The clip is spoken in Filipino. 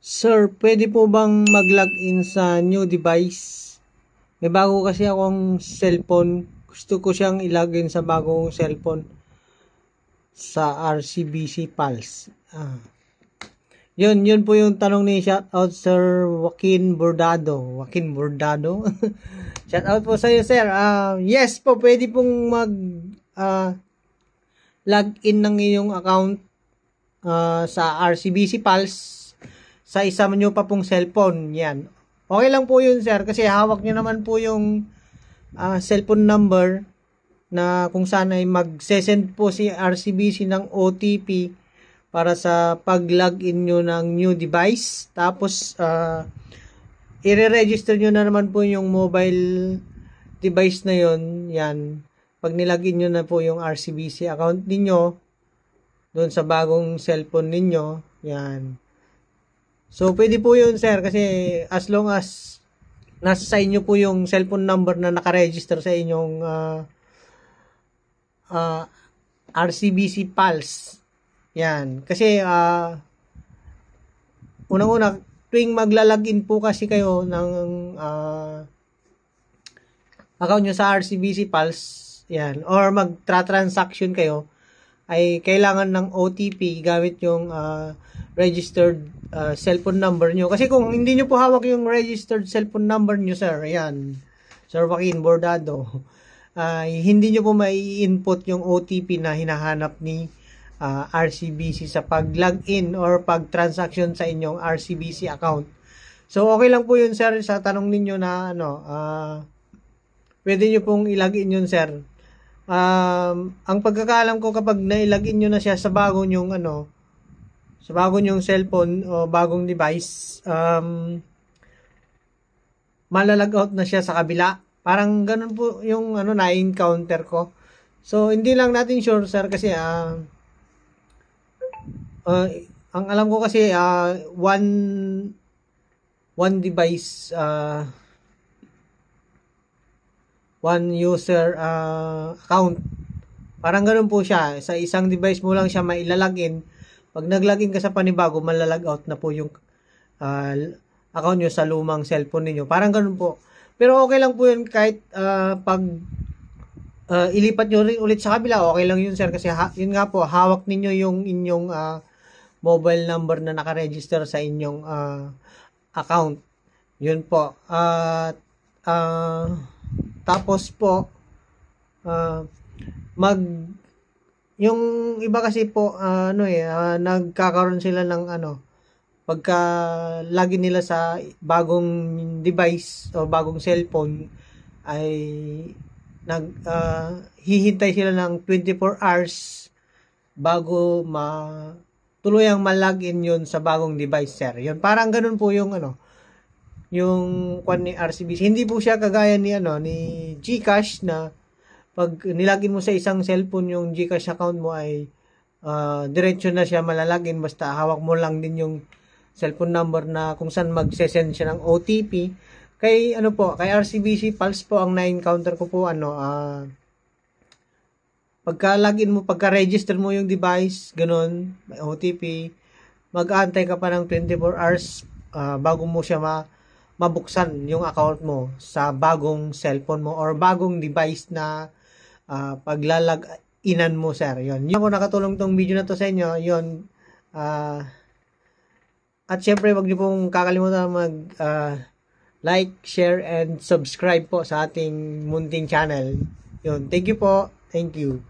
Sir, pwede po bang mag-login sa new device? May bago kasi akong cellphone. Gusto ko siyang ilagin sa bagong cellphone sa RCBC Pulse. Yun po yung tanong ni shoutout Sir Joaquin Bordado. Joaquin Bordado? Shoutout po sa iyo, sir. Yes po, pwede pong login ng iyong account sa RCBC Pulse sa isa nyo pa pong cellphone. Yan. Okay lang po yun, sir, kasi hawak nyo naman po yung cellphone number na kung saan ay mag-send po si RCBC ng OTP para sa pag-login nyo ng new device. Tapos, i-register nyo na naman po yung mobile device na yon. Yan. Pag nilagin nyo na po yung RCBC account ninyo doon sa bagong cellphone ninyo, yan. So, pwede po yun, sir, kasi as long as nasa sa inyo po yung cellphone number na nakaregister sa inyong RCBC Pulse. Yan. Kasi, unang-una, tuwing maglalagin po kasi kayo ng account nyo sa RCBC Pulse, yan, or mag-transaction kayo, ay kailangan ng OTP gamit yung registered cellphone number nyo. Kasi kung hindi nyo po hawak yung registered cellphone number nyo, sir, yan, Sir Joaquin Bordado, hindi nyo po mai-input yung OTP na hinahanap ni RCBC sa pag-login or pag-transaction sa inyong RCBC account. So, okay lang po yun, sir, sa tanong ninyo na, pwede nyo pong ilagin yun, sir. Ang pagkakaalam ko, kapag nailagin nyo na siya sa bagong yung, sa bagong yung cellphone o bagong device, malalag out na siya sa kabila. Parang ganun po yung, na-encounter ko. So, hindi lang natin sure, sir, kasi, ang alam ko kasi one device one user account. Parang ganoon po siya. Sa isang device mo lang siya mailalagin. Pag naglagin ka sa panibago, malalag out na po yung account nyo sa lumang cellphone niyo. Parang ganoon po. Pero okay lang po yun kahit pag ilipat nyo rin ulit sa kabila. Okay lang yun, sir, kasi yun nga po, hawak ninyo yung inyong mobile number na nakaregister sa inyong account. Yun po. Tapos po, yung iba kasi po, nagkakaroon sila ng pagka lagi nila sa bagong device o bagong cellphone, ay hihintay sila ng 24 hours bago tuluyang ma-login yun sa bagong device, sir. Yun, parang ganun po yung yung kwan ni RCBC. Hindi po siya kagaya ni ni GCash na pag nilagin mo sa isang cellphone yung GCash account mo ay diretso na siya malalagin basta hawak mo lang din yung cellphone number na kung saan magse-send siya ng OTP. Kay kay RCBC Pulse po ang na-encounter ko po pagka-login mo, pagka-register mo yung device, ganun, may OTP, mag-aantay ka pa ng 24 hours bago mo siya mabuksan yung account mo sa bagong cellphone mo or bagong device na paglalag-inan mo, sir. Yun. Ako nakatulong tong video na to sa inyo. Yun. At syempre, wag niyo pong kakalimutan like, share, and subscribe po sa ating munting channel. Yun. Thank you po. Thank you.